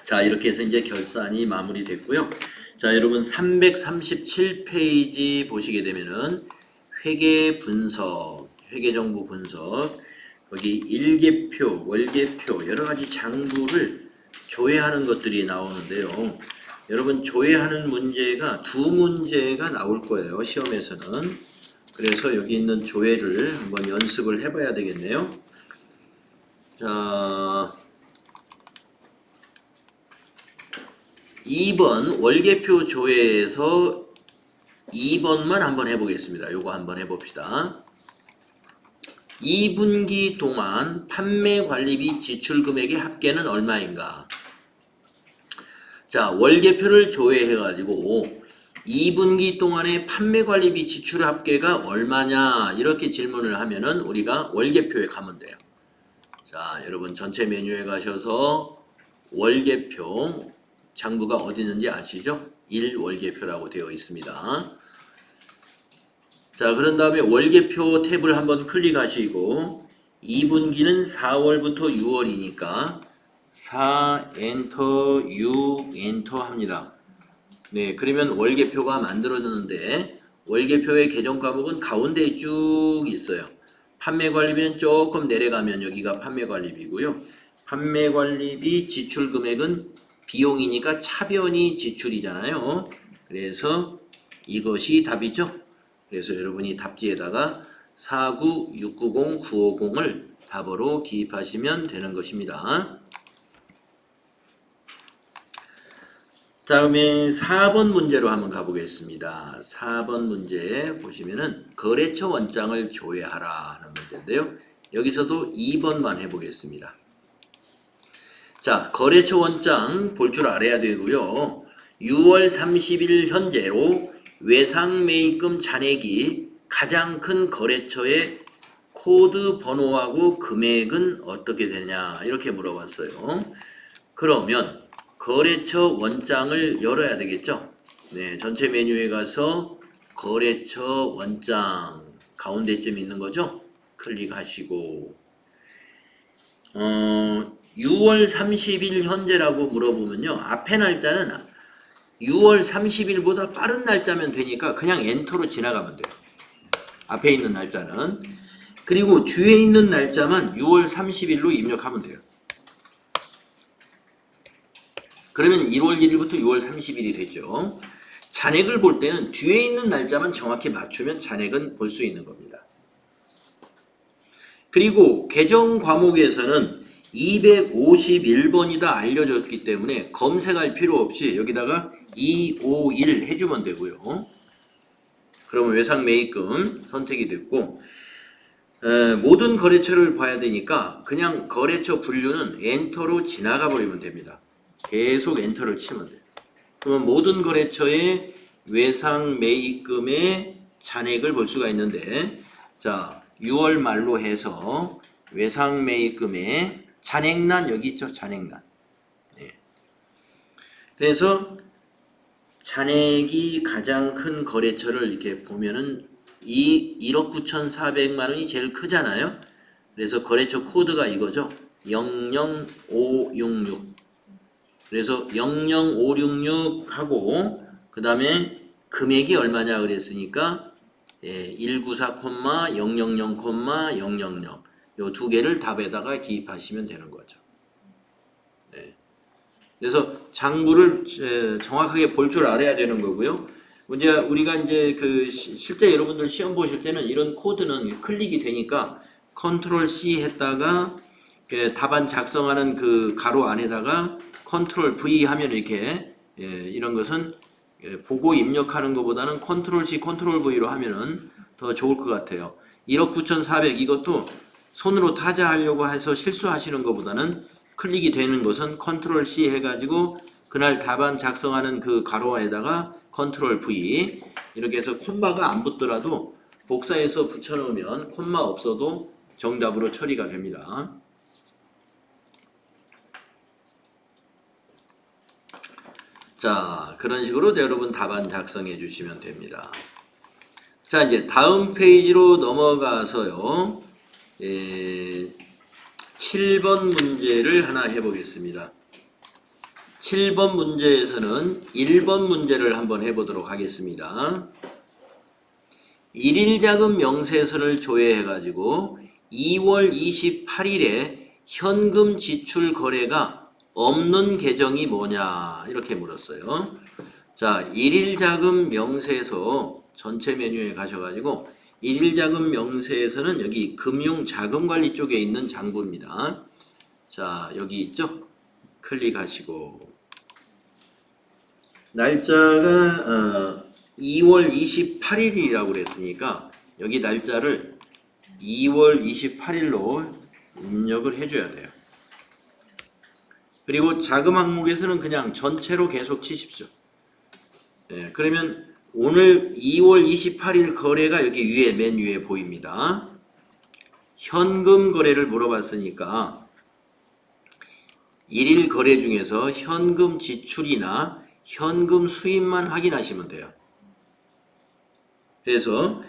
자, 이렇게 해서 이제 결산이 마무리됐고요. 자, 여러분 337페이지 보시게 되면은 회계 분석, 회계정보 분석, 거기 일계표, 월계표, 여러 가지 장부를 조회하는 것들이 나오는데요. 여러분 조회하는 문제가 두 문제가 나올 거예요. 시험에서는. 그래서 여기 있는 조회를 한번 연습을 해봐야 되겠네요. 자, 2번 월계표 조회에서 2번만 한번 해보겠습니다. 요거 한번 해봅시다. 2분기 동안 판매관리비 지출금액의 합계는 얼마인가? 자, 월계표를 조회해가지고 2분기 동안의 판매관리비 지출 합계가 얼마냐 이렇게 질문을 하면은 우리가 월계표에 가면 돼요. 자, 여러분 전체 메뉴에 가셔서 월계표 장부가 어디 있는지 아시죠? 1월계표라고 되어 있습니다. 자, 그런 다음에 월계표 탭을 한번 클릭하시고 2분기는 4월부터 6월이니까 4 엔터 6 엔터 합니다. 네, 그러면 월계표가 만들어졌는데 월계표의 계정 과목은 가운데에 쭉 있어요. 판매관리비는 조금 내려가면 여기가 판매관리비고요. 판매관리비 지출 금액은 비용이니까 차변이 지출이잖아요. 그래서 이것이 답이죠. 그래서 여러분이 답지에다가 49690-950을 답으로 기입하시면 되는 것입니다. 다음에 4번 문제로 한번 가보겠습니다. 4번 문제 보시면은 거래처 원장을 조회하라 하는 문제인데요. 여기서도 2번만 해보겠습니다. 자, 거래처 원장 볼 줄 알아야 되고요. 6월 30일 현재로 외상매입금 잔액이 가장 큰 거래처의 코드 번호하고 금액은 어떻게 되냐 이렇게 물어봤어요. 그러면 거래처 원장을 열어야 되겠죠. 네, 전체 메뉴에 가서 거래처 원장 가운데쯤 있는 거죠. 클릭하시고 6월 30일 현재라고 물어보면요. 앞에 날짜는 6월 30일보다 빠른 날짜면 되니까 그냥 엔터로 지나가면 돼요. 앞에 있는 날짜는. 그리고 뒤에 있는 날짜만 6월 30일로 입력하면 돼요. 그러면 1월 1일부터 6월 30일이 됐죠. 잔액을 볼 때는 뒤에 있는 날짜만 정확히 맞추면 잔액은 볼 수 있는 겁니다. 그리고 계정 과목에서는 251번이다 알려졌기 때문에 검색할 필요 없이 여기다가 251 해주면 되고요. 그러면 외상매입금 선택이 됐고 모든 거래처를 봐야 되니까 그냥 거래처 분류는 엔터로 지나가 버리면 됩니다. 계속 엔터를 치면 돼요. 그러면 모든 거래처의 외상매입금의 잔액을 볼 수가 있는데 자 6월 말로 해서 외상매입금의 잔액란 여기 있죠. 잔액란. 네. 그래서 잔액이 가장 큰 거래처를 이렇게 보면은 1억 9,400만 원이 제일 크잖아요. 그래서 거래처 코드가 이거죠. 00566. 그래서 00566 하고 그 다음에 금액이 얼마냐 그랬으니까 194, 000, 000. 요 두 개를 답에다가 기입하시면 되는 거죠. 네. 그래서 장부를 정확하게 볼 줄 알아야 되는 거고요. 이제 우리가 이제 그 실제 여러분들 시험 보실 때는 이런 코드는 클릭이 되니까 컨트롤 C 했다가 답안 작성하는 그 가로 안에다가 컨트롤 V 하면 이렇게 이런 것은 보고 입력하는 것보다는 컨트롤 C, 컨트롤 V로 하면은 더 좋을 것 같아요. 1억 9,400 이것도 손으로 타자하려고 해서 실수하시는 것보다는 클릭이 되는 것은 컨트롤 C 해가지고 그날 답안 작성하는 그 가로에다가 컨트롤 V 이렇게 해서 콤마가 안 붙더라도 복사해서 붙여놓으면 콤마 없어도 정답으로 처리가 됩니다. 자, 그런 식으로 여러분 답안 작성해 주시면 됩니다. 자, 이제 다음 페이지로 넘어가서요. 7번 문제를 하나 해보겠습니다. 7번 문제에서는 1번 문제를 한번 해보도록 하겠습니다. 일일자금 명세서를 조회해가지고 2월 28일에 현금 지출 거래가 없는 계정이 뭐냐 이렇게 물었어요. 자, 일일자금 명세서 전체 메뉴에 가셔가지고 일일자금 명세에서는 여기 금융자금관리 쪽에 있는 장부입니다. 자, 여기 있죠? 클릭하시고 날짜가 2월 28일이라고 그랬으니까 여기 날짜를 2월 28일로 입력을 해줘야 돼요. 그리고 자금 항목에서는 그냥 전체로 계속 치십시오. 예, 그러면 오늘 2월 28일 거래가 여기 위에 맨 위에 보입니다. 현금 거래를 물어봤으니까 일일 거래 중에서 현금 지출이나 현금 수입만 확인하시면 돼요. 그래서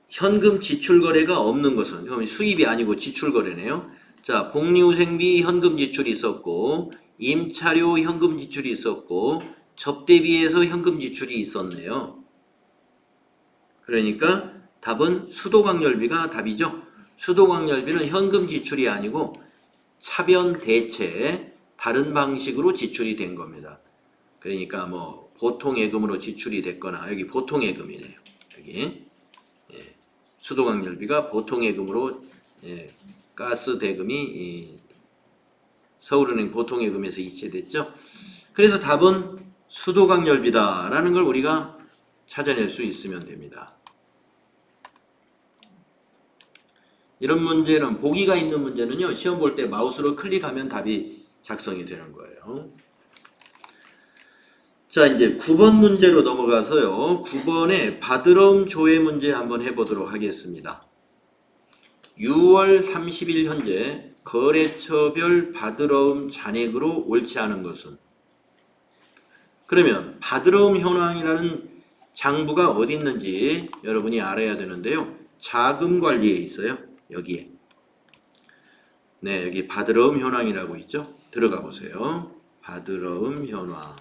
현금 지출 거래가 없는 것은 수입이 아니고 지출 거래네요. 자, 복리후생비 현금 지출이 있었고 임차료 현금 지출이 있었고 접대비에서 현금 지출이 있었네요. 그러니까 답은 수도광열비가 답이죠. 수도광열비는 현금 지출이 아니고 차변 대체 다른 방식으로 지출이 된 겁니다. 그러니까 뭐 보통예금으로 지출이 됐거나 여기 보통예금이네요. 여기 수도광열비가 보통예금으로 가스 대금이 서울은행 보통예금에서 이체됐죠. 그래서 답은 수도광열비다라는 걸 우리가 찾아낼 수 있으면 됩니다. 이런 문제는 보기가 있는 문제는요. 시험 볼 때 마우스로 클릭하면 답이 작성이 되는 거예요. 자, 이제 9번 문제로 넘어가서요. 9번에 바드러움 조회 문제 한번 해보도록 하겠습니다. 6월 30일 현재 거래처별 바드러움 잔액으로 옳지 않은 것은? 그러면 바드러움 현황이라는 장부가 어디 있는지 여러분이 알아야 되는데요. 자금관리에 있어요. 여기에. 네, 여기 바드러움 현황이라고 있죠. 들어가 보세요. 바드러움 현황.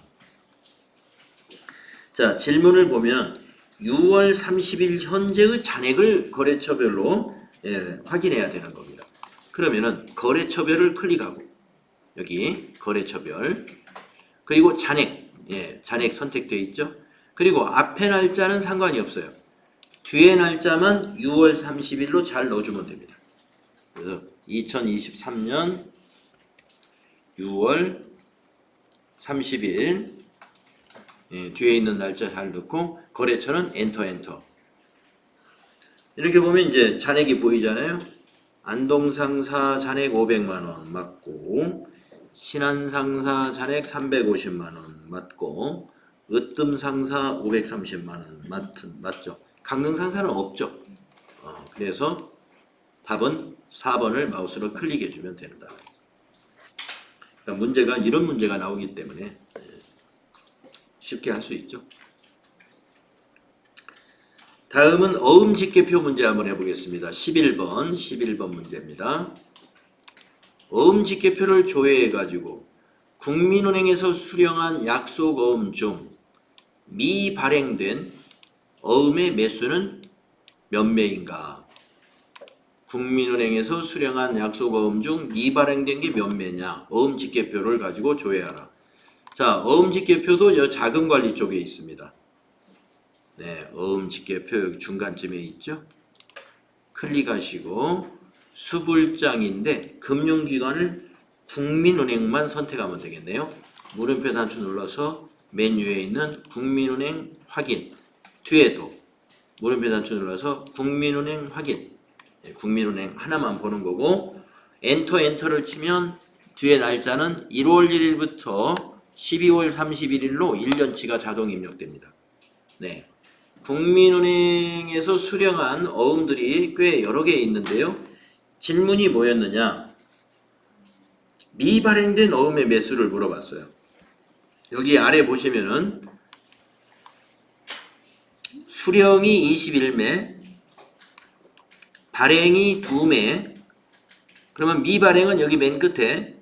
자, 질문을 보면 6월 30일 현재의 잔액을 거래처별로 확인해야 되는 겁니다. 그러면은 거래처별을 클릭하고 여기 거래처별 그리고 잔액 잔액 선택되어 있죠. 그리고 앞에 날짜는 상관이 없어요. 뒤에 날짜만 6월 30일로 잘 넣어주면 됩니다. 그래서 2023년 6월 30일 뒤에 있는 날짜 잘 넣고 거래처는 엔터. 이렇게 보면 이제 잔액이 보이잖아요. 안동상사 잔액 500만원 맞고 신안상사 잔액 350만원 맞고 으뜸상사 530만원 맞죠. 강릉상사는 없죠. 그래서 답은 4번을 마우스로 클릭해주면 된다. 그러니까 문제가 이런 문제가 나오기 때문에 쉽게 할 수 있죠. 다음은 어음직계표 문제 한번 해보겠습니다. 11번 문제입니다. 어음직계표를 조회해가지고 국민은행에서 수령한 약속어음 중 미발행된 어음의 매수는 몇 매인가? 국민은행에서 수령한 약속어음 중 미발행된 게 몇 매냐? 어음직계표를 가지고 조회하라. 자, 어음직계표도 저 자금관리 쪽에 있습니다. 네, 어음직계표 여기 중간쯤에 있죠. 클릭하시고 수불장인데 금융기관을 국민은행만 선택하면 되겠네요. 물음표 단추 눌러서 메뉴에 있는 국민은행 확인 뒤에도 물음표 단추 눌러서 국민은행 확인 국민은행 하나만 보는 거고 엔터를 치면 뒤에 날짜는 1월 1일부터 12월 31일로 1년치가 자동 입력됩니다. 네, 국민은행에서 수령한 어음들이 꽤 여러 개 있는데요. 질문이 뭐였느냐? 미발행된 어음의 매수를 물어봤어요. 여기 아래 보시면은 수령이 21매, 발행이 2매, 그러면 미발행은 여기 맨 끝에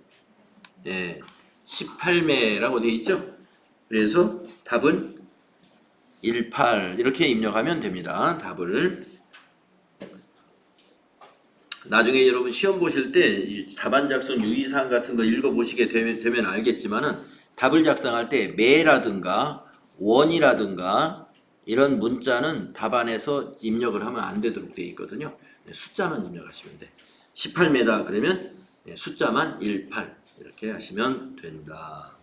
18매라고 되어 있죠. 그래서 답은 18 이렇게 입력하면 됩니다. 답을 나중에 여러분 시험 보실 때 답안 작성 유의사항 같은 거 읽어보시게 되면 알겠지만은 답을 작성할 때 매라든가 원이라든가 이런 문자는 답안에서 입력을 하면 안 되도록 되어 있거든요. 숫자만 입력하시면 돼. 18매다 그러면 숫자만 18 이렇게 하시면 된다.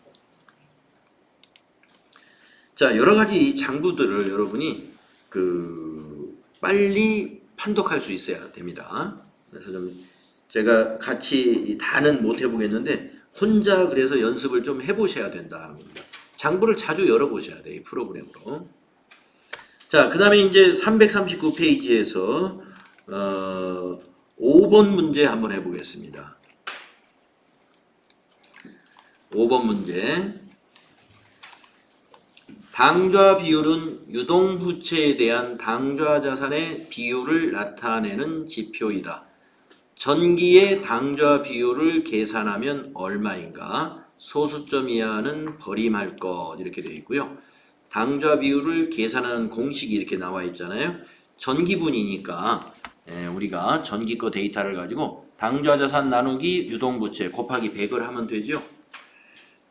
자, 여러 가지 장부들을 여러분이 빨리 판독할 수 있어야 됩니다. 그래서 좀 제가 같이 다는 못 해보겠는데 혼자 그래서 연습을 좀 해보셔야 된다는 겁니다. 장부를 자주 열어보셔야 돼요. 이 프로그램으로. 자, 그 다음에 이제 339페이지에서 5번 문제 한번 해보겠습니다. 5번 문제. 당좌 비율은 유동부채에 대한 당좌 자산의 비율을 나타내는 지표이다. 전기의 당좌 비율을 계산하면 얼마인가? 소수점 이하는 버림할 것 이렇게 되어 있고요. 당좌 비율을 계산하는 공식이 이렇게 나와 있잖아요. 전기분이니까 우리가 전기 거 데이터를 가지고 당좌 자산 나누기 유동부채 곱하기 100을 하면 되죠.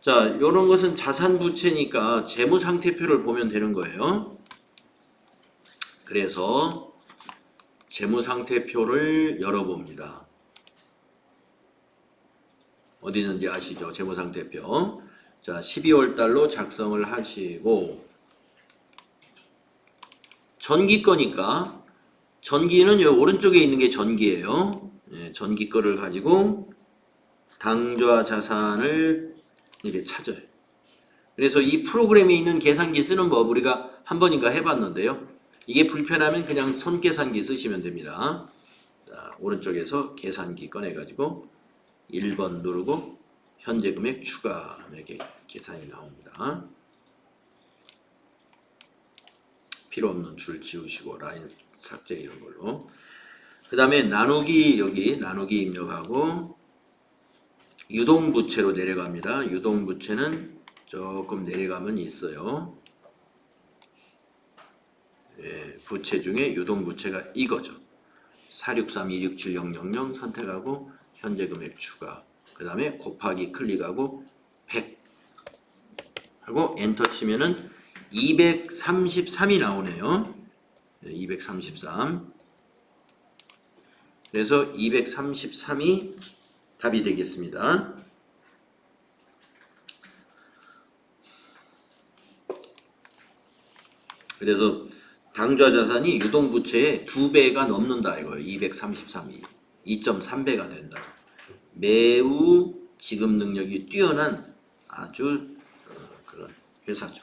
자, 요런 것은 자산부채니까 재무상태표를 보면 되는 거예요. 그래서 재무상태표를 열어봅니다. 어디 있는지 아시죠? 재무상태표. 자, 12월 달로 작성을 하시고 전기 거니까 전기는 요 오른쪽에 있는 게 전기예요. 전기 거를 가지고 당좌 자산을 이렇게 찾아요. 그래서 이 프로그램에 있는 계산기 쓰는 법 우리가 한 번인가 해봤는데요. 이게 불편하면 그냥 손계산기 쓰시면 됩니다. 자, 오른쪽에서 계산기 꺼내가지고 1번 누르고 현재 금액 추가 이렇게 계산이 나옵니다. 필요 없는 줄 지우시고 라인 삭제 이런 걸로. 그 다음에 나누기 여기 나누기 입력하고 유동부채로 내려갑니다. 유동부채는 조금 내려가면 있어요. 부채 중에 유동부채가 이거죠. 463267000 선택하고 현재 금액 추가. 그 다음에 곱하기 클릭하고 100 하고 엔터 치면은 233이 나오네요. 233. 그래서 233이 답이 되겠습니다. 그래서 당좌 자산이 유동부채의 2배가 넘는다 이거예요. 233이 2.3배가 된다. 매우 지급 능력이 뛰어난 아주 그런 회사죠.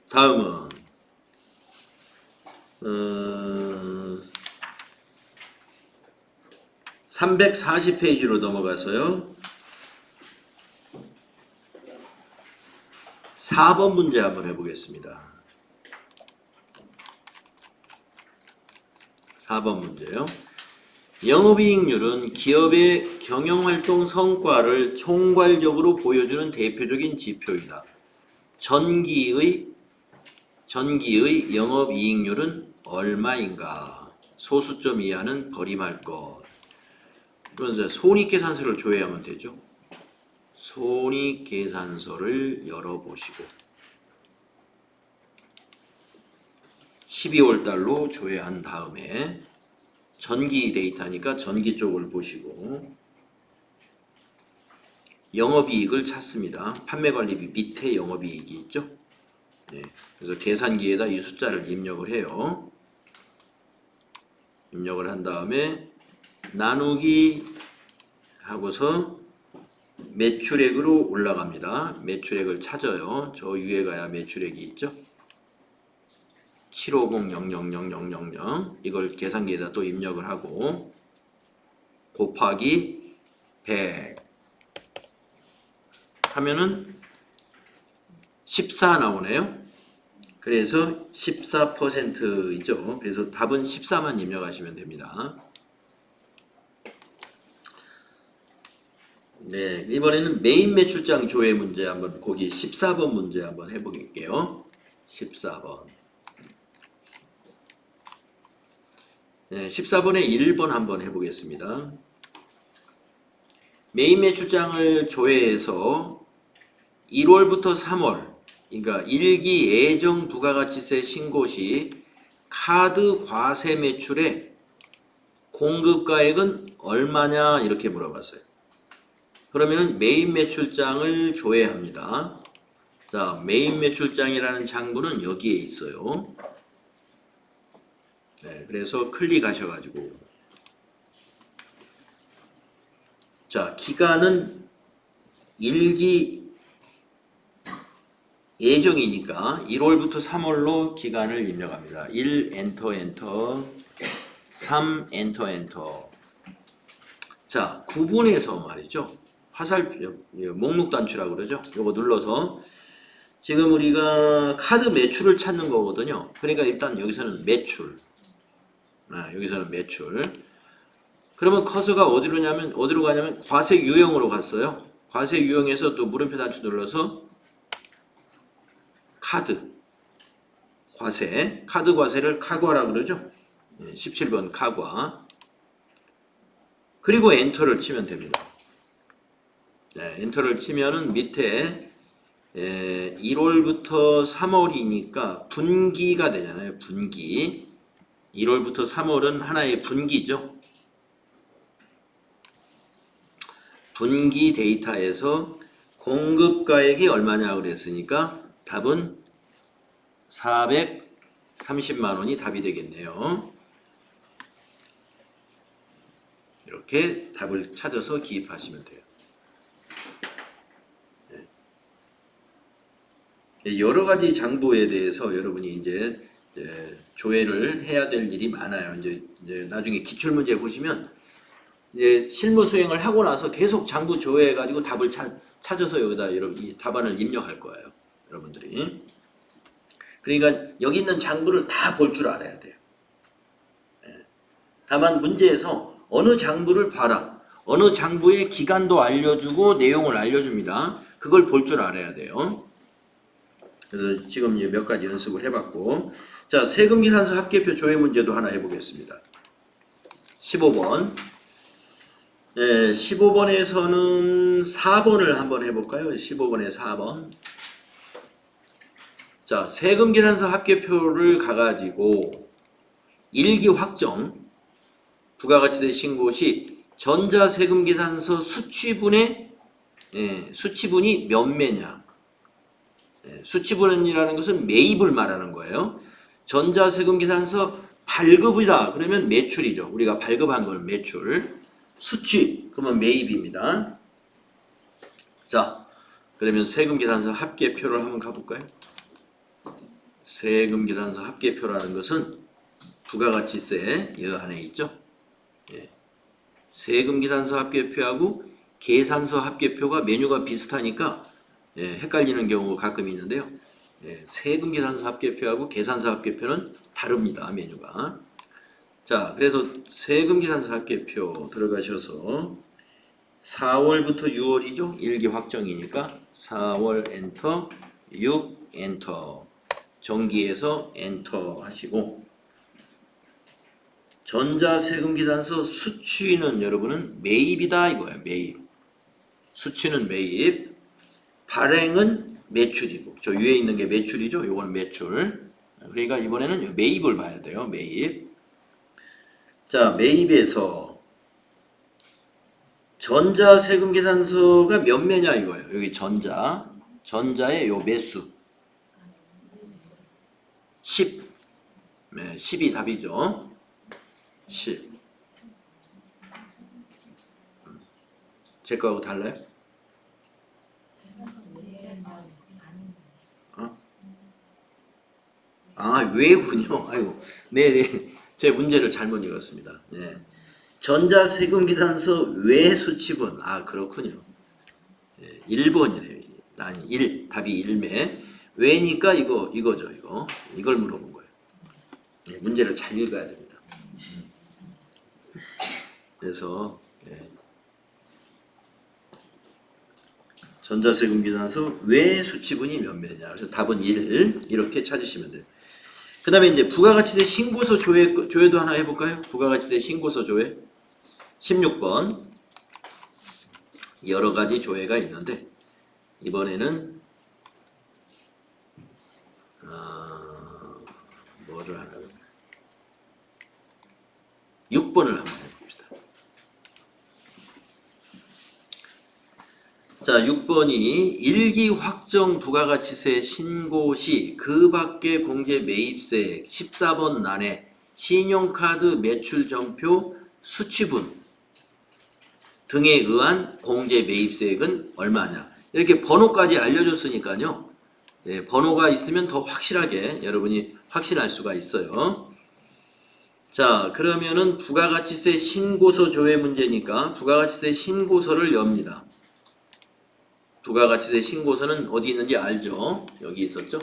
다음은 340페이지로 넘어가서요. 4번 문제 한번 해보겠습니다. 4번 문제요. 영업이익률은 기업의 경영활동 성과를 총괄적으로 보여주는 대표적인 지표이다. 전기의 영업이익률은 얼마인가? 소수점 이하는 버림할 것. 그러면서 손익계산서를 조회하면 되죠. 손익계산서를 열어보시고 12월 달로 조회한 다음에 전기 데이터니까 전기 쪽을 보시고 영업이익을 찾습니다. 판매관리비 밑에 영업이익이 있죠. 그래서 계산기에다 이 숫자를 입력을 해요. 입력을 한 다음에 나누기 하고서 매출액으로 올라갑니다. 매출액을 찾아요. 저 위에 가야 매출액이 있죠. 750,000,000 이걸 계산기에다 또 입력을 하고 곱하기 100 하면은 14 나오네요. 그래서 14%이죠. 그래서 답은 14만 입력하시면 됩니다. 네, 이번에는 메인 매출장 조회 문제 한번 거기 14번 문제 한번 해보게요. 14번. 네, 14번에 1번 한번 해보겠습니다. 메인 매출장을 조회해서 1월부터 3월, 그러니까 1기 예정 부가가치세 신고 시 카드 과세 매출의 공급가액은 얼마냐 이렇게 물어봤어요. 그러면은 메인 매출장을 조회합니다. 자, 메인 매출장이라는 장부는 여기에 있어요. 네, 그래서 클릭하셔가지고 자, 기간은 1기 예정이니까 1월부터 3월로 기간을 입력합니다. 1 엔터 엔터 3 엔터 엔터. 자, 구분해서 말이죠. 목록 단추라고 그러죠. 요거 눌러서 지금 우리가 카드 매출을 찾는 거거든요. 그러니까 일단 여기서는 매출. 여기서는 매출. 그러면 커서가 어디로 가냐면 과세 유형으로 갔어요. 과세 유형에서 또 물음표 단추 눌러서 카드 과세, 카드 과세를 카과라고 그러죠. 17번 카과. 그리고 엔터를 치면 됩니다. 네, 엔터를 치면은 밑에 1월부터 3월이니까 분기가 되잖아요. 분기. 1월부터 3월은 하나의 분기죠. 분기 데이터에서 공급가액이 얼마냐 그랬으니까 답은 430만 원이 답이 되겠네요. 이렇게 답을 찾아서 기입하시면 돼요. 여러 가지 장부에 대해서 여러분이 이제 조회를 해야 될 일이 많아요. 이제 나중에 기출문제 보시면 이제 실무 수행을 하고 나서 계속 장부 조회해가지고 답을 찾아서 여기다 이 답안을 입력할 거예요. 여러분들이. 그러니까 여기 있는 장부를 다 볼 줄 알아야 돼요. 다만 문제에서 어느 장부를 봐라. 어느 장부의 기간도 알려주고 내용을 알려줍니다. 그걸 볼 줄 알아야 돼요. 그래서 지금 몇 가지 연습을 해봤고, 자, 세금계산서 합계표 조회 문제도 하나 해보겠습니다. 15번. 15번에서는 4번을 한번 해볼까요? 15번에 4번. 자, 세금계산서 합계표를 가가지고 1기 확정, 부가가치세 신고 시 전자세금계산서 수취분이 몇 매냐. 수취분이라는 것은 매입을 말하는 거예요. 전자세금계산서 발급이다. 그러면 매출이죠. 우리가 발급한 걸 매출. 수취, 그러면 매입입니다. 자, 그러면 세금계산서 합계표를 한번 가볼까요? 세금계산서 합계표라는 것은 부가가치세 이 안에 있죠. 세금계산서 합계표하고 계산서 합계표가 메뉴가 비슷하니까 헷갈리는 경우가 가끔 있는데요. 세금계산서 합계표하고 계산서 합계표는 다릅니다. 메뉴가. 자, 그래서 세금계산서 합계표 들어가셔서 4월부터 6월이죠. 1기 확정이니까 4월 엔터, 6 엔터, 정기에서 엔터 하시고, 전자세금계산서 수취는 여러분은 매입이다 이거예요. 매입. 수취는 매입, 발행은 매출이고, 저 위에 있는 게 매출이죠. 요거는 매출. 그러니까 이번에는 매입을 봐야 돼요. 매입. 자, 매입에서 전자세금계산서가 몇 매냐 이거예요. 여기 전자의 요 매수 10. 10이 답이죠. 10. 제 거하고 달라요? 왜군요. 아이고, 네. 제 문제를 잘못 읽었습니다. 네. 전자세금계산서 외 수취분. 그렇군요. 1번이네요. 아니, 답이 1매. 왜니까 이거죠. 이걸 물어본 거예요. 문제를 잘 읽어야 됩니다. 그래서 전자세금계산서 왜 수치분이 몇 배냐. 그래서 답은 1 이렇게 찾으시면 돼요. 그 다음에 이제 부가가치세 신고서 조회도 하나 해볼까요? 부가가치세 신고서 조회 16번 여러 가지 조회가 있는데 이번에는 뭐를 하나 6번을 한번 해봅시다. 자, 6번이 일기 확정 부가가치세 신고 시 그 밖의 공제 매입세액 14번 난해 신용카드 매출 전표 수취분 등에 의한 공제 매입세액은 얼마냐. 이렇게 번호까지 알려줬으니까요. 번호가 있으면 더 확실하게 여러분이 확신할 수가 있어요. 자, 그러면은 부가가치세 신고서 조회 문제니까 부가가치세 신고서를 엽니다. 부가가치세 신고서는 어디 있는지 알죠? 여기 있었죠?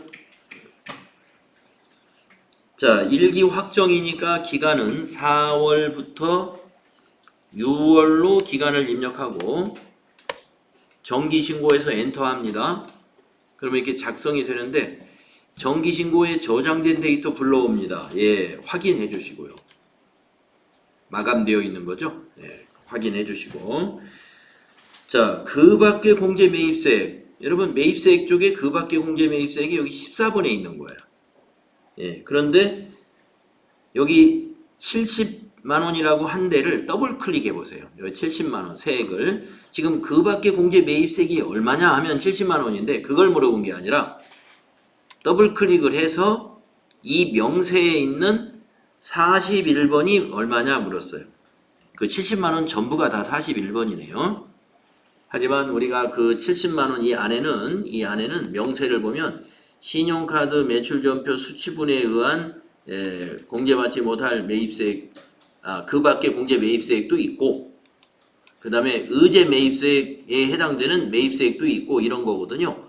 자, 일기 확정이니까 기간은 4월부터 6월로 기간을 입력하고 정기신고에서 엔터합니다. 그러면 이렇게 작성이 되는데 정기신고에 저장된 데이터 불러옵니다. 확인해 주시고요. 마감되어 있는 거죠? 확인해 주시고. 자, 그 밖의 공제 매입세액. 여러분, 매입세액 쪽에 그 밖의 공제 매입세액이 여기 14번에 있는 거예요. 그런데 여기 70만 원이라고 한 데를 더블 클릭해 보세요. 여기 70만 원 세액을. 지금 그 밖의 공제 매입세액이 얼마냐 하면 70만 원인데 그걸 물어본 게 아니라 더블 클릭을 해서 이 명세에 있는 41번이 얼마냐 물었어요. 그 70만 원 전부가 다 41번이네요. 하지만 우리가 그 70만 원 이 안에는 명세를 보면 신용카드 매출전표 수취분에 의한 공제받지 못할 매입세액, 그 밖에 공제 매입세액도 있고, 그 다음에 의제 매입세액에 해당되는 매입세액도 있고 이런 거거든요.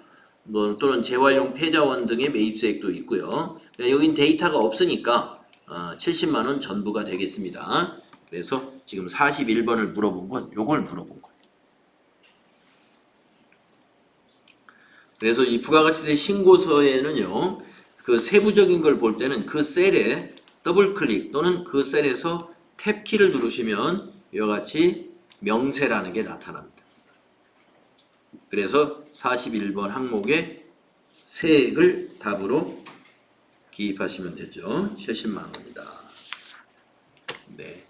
또는 재활용 폐자원 등의 매입세액도 있고요. 여긴 데이터가 없으니까 70만 원 전부가 되겠습니다. 그래서 지금 41번을 물어본 건 요걸 물어본 거예요. 그래서 이 부가가치세 신고서에는요, 그 세부적인 걸 볼 때는 그 셀에 더블 클릭 또는 그 셀에서 탭키를 누르시면 이와 같이 명세라는 게 나타납니다. 그래서 41번 항목에 세액을 답으로 기입하시면 되죠. 70만 원이다. 네.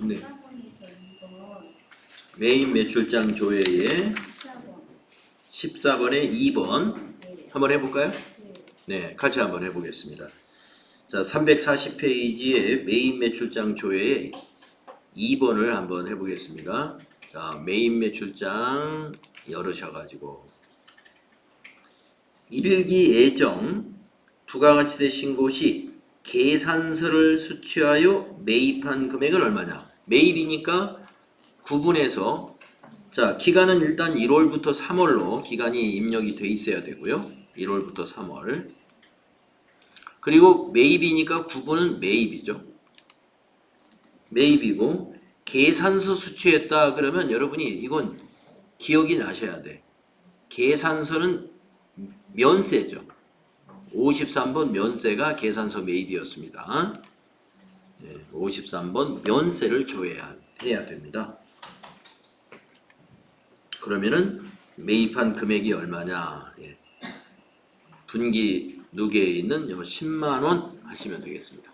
네. 메인 매출장 조회에 14번에 2번 한번 해볼까요? 네, 같이 한번 해보겠습니다. 자, 340페이지에 메인 매출장 조회에 2번을 한번 해보겠습니다. 자, 메인 매출장 열으셔가지고 일기예정 부가가치세 신고 시 계산서를 수취하여 매입한 금액은 얼마냐? 매입이니까 구분해서 자, 기간은 일단 1월부터 3월로 기간이 입력이 돼 있어야 되고요. 1월부터 3월. 그리고 매입이니까 구분은 매입이죠. 매입이고 계산서 수취했다 그러면 여러분이 이건 기억이 나셔야 돼. 계산서는 면세죠. 53번 면세가 계산서 매입이었습니다. 53번 면세를 조회해야 됩니다. 그러면은 매입한 금액이 얼마냐? 분기 누계에 있는 요 10만 원 하시면 되겠습니다.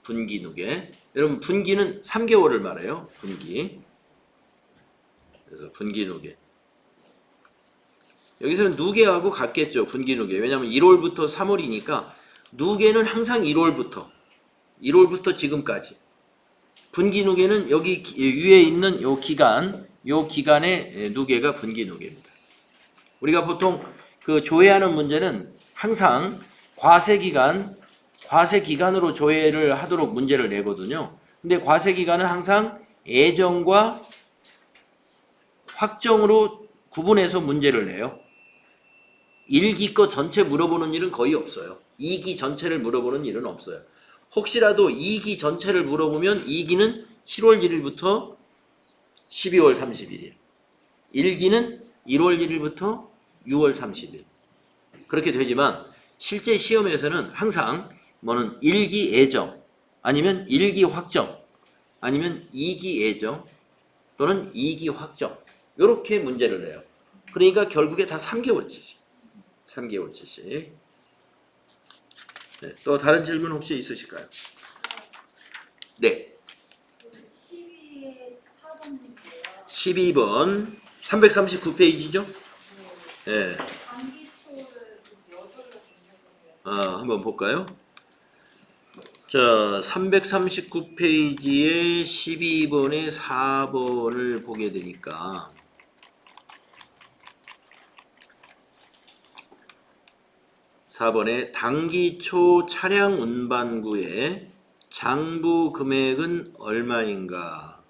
분기 누계. 여러분 분기는 3개월을 말해요. 분기. 그래서 분기 누계. 여기서는 누계하고 같겠죠. 분기 누계. 왜냐하면 1월부터 3월이니까 누계는 항상 1월부터 지금까지. 분기 누계는 여기 위에 있는 요 기간의 누계가 분기 누계입니다. 우리가 보통 그 조회하는 문제는 항상 과세 기간으로 조회를 하도록 문제를 내거든요. 근데 과세 기간은 항상 예정과 확정으로 구분해서 문제를 내요. 1기 거 전체 물어보는 일은 거의 없어요. 2기 전체를 물어보는 일은 없어요. 혹시라도 2기 전체를 물어보면 2기는 7월 1일부터 12월 31일, 1기는 1월 1일부터 6월 30일. 그렇게 되지만 실제 시험에서는 항상 뭐는 1기 예정, 아니면 1기 확정, 아니면 2기 예정, 또는 2기 확정, 이렇게 문제를 내요. 그러니까 결국에 다 3개월치씩. 3개월치씩. 네, 또 다른 질문 혹시 있으실까요? 네. 12번 339페이지죠? 네. 한번 볼까요? 자, 339페이지에 12번에 4번을 보게 되니까 4번에 단기초 차량 운반구의 장부 금액은 얼마인가?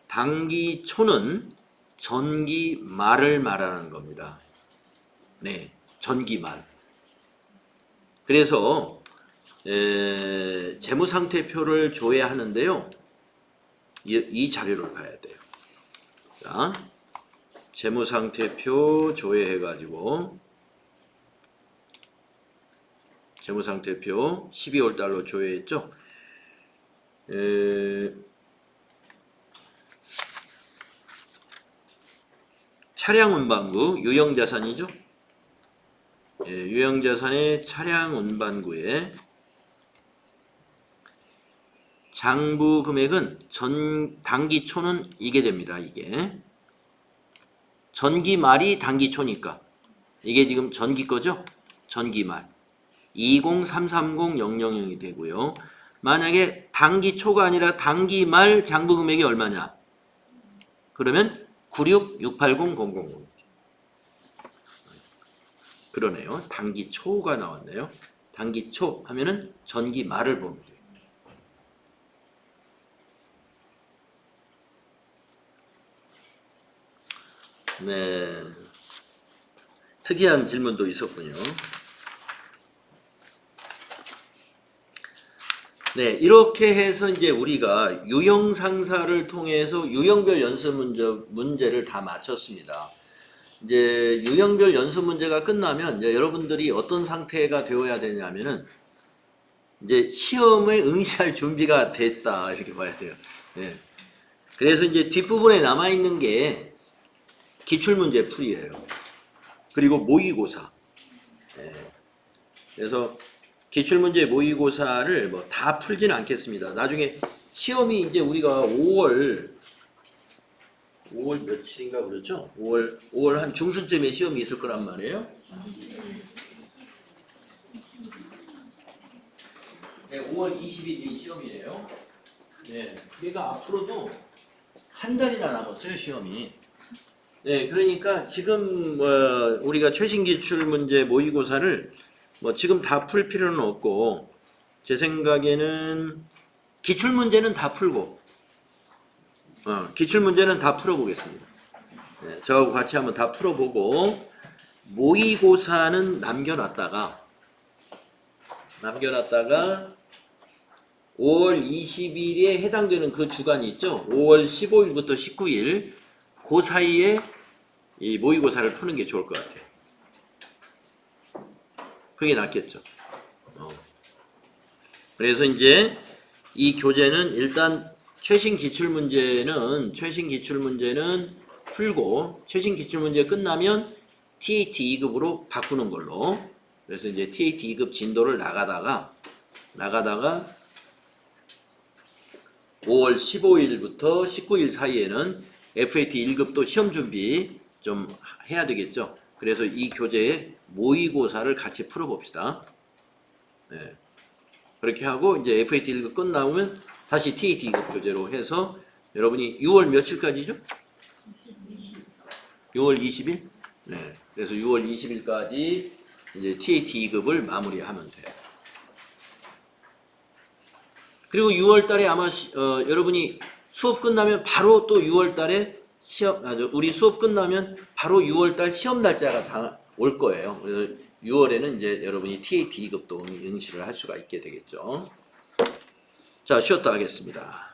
단기초는 전기말을 말하는 겁니다. 네, 전기말. 그래서 재무상태표를 조회하는데요. 이 자료를 봐야 돼요. 자, 재무상태표 조회해가지고 재무상태표 12월 달로 조회했죠. 차량 운반구 유형자산이죠. 유형자산의 차량 운반구에 장부 금액은 단기초는 이게 됩니다. 이게 전기말이 단기초니까 이게 지금 전기 거죠. 전기말 20330,000이 되고요. 만약에 단기초가 아니라 단기말 장부 금액이 얼마냐? 그러면 96680000. 그러네요. 단기초가 나왔네요. 단기초 하면은 전기말을 보면 돼요. 네. 특이한 질문도 있었군요. 네, 이렇게 해서 이제 우리가 유형 상사를 통해서 유형별 연습 문제를 다 마쳤습니다. 이제 유형별 연습 문제가 끝나면 이제 여러분들이 어떤 상태가 되어야 되냐면은 이제 시험에 응시할 준비가 됐다 이렇게 봐야 돼요. 네. 그래서 이제 뒷부분에 남아 있는 게 기출문제 풀이에요. 그리고 모의고사. 네. 그래서 기출문제 모의고사를 뭐 다 풀지는 않겠습니다. 나중에 시험이 이제 우리가 5월 며칠인가 그렇죠? 5월 한 중순쯤에 시험이 있을 거란 말이에요. 네, 5월 20일이 시험이에요. 네, 그러니까 앞으로도 한 달이나 남았어요, 시험이. 네, 그러니까 지금 우리가 최신 기출 문제 모의고사를 뭐 지금 다 풀 필요는 없고 제 생각에는 기출 문제는 다 풀고 기출 문제는 다 풀어보겠습니다. 네, 저하고 같이 한번 다 풀어보고 모의고사는 남겨놨다가 5월 20일에 해당되는 그 주간이 있죠. 5월 15일부터 19일 그 사이에 이 모의고사를 푸는 게 좋을 것 같아요. 그게 낫겠죠. 그래서 이제 이 교재는 일단 최신 기출문제는 풀고 최신 기출문제 끝나면 TAT 2급으로 바꾸는 걸로. 그래서 이제 TAT 2급 진도를 나가다가 5월 15일부터 19일 사이에는 FAT 1급도 시험 준비 좀 해야 되겠죠. 그래서 이 교재에 모의고사를 같이 풀어봅시다. 네. 그렇게 하고 이제 FAT 1급 끝나면 다시 TAT 2급 교재로 해서 여러분이 6월 며칠까지죠? 6월 20일? 네. 그래서 6월 20일까지 이제 TAT 2급을 마무리하면 돼요. 그리고 6월 달에 아마 여러분이 수업 끝나면 바로 또 6월 달에 우리 수업 끝나면 바로 6월 달 시험 날짜가 다 올 거예요. 그래서 6월에는 이제 여러분이 TAT 2급도 응시를 할 수가 있게 되겠죠. 자, 쉬었다 하겠습니다.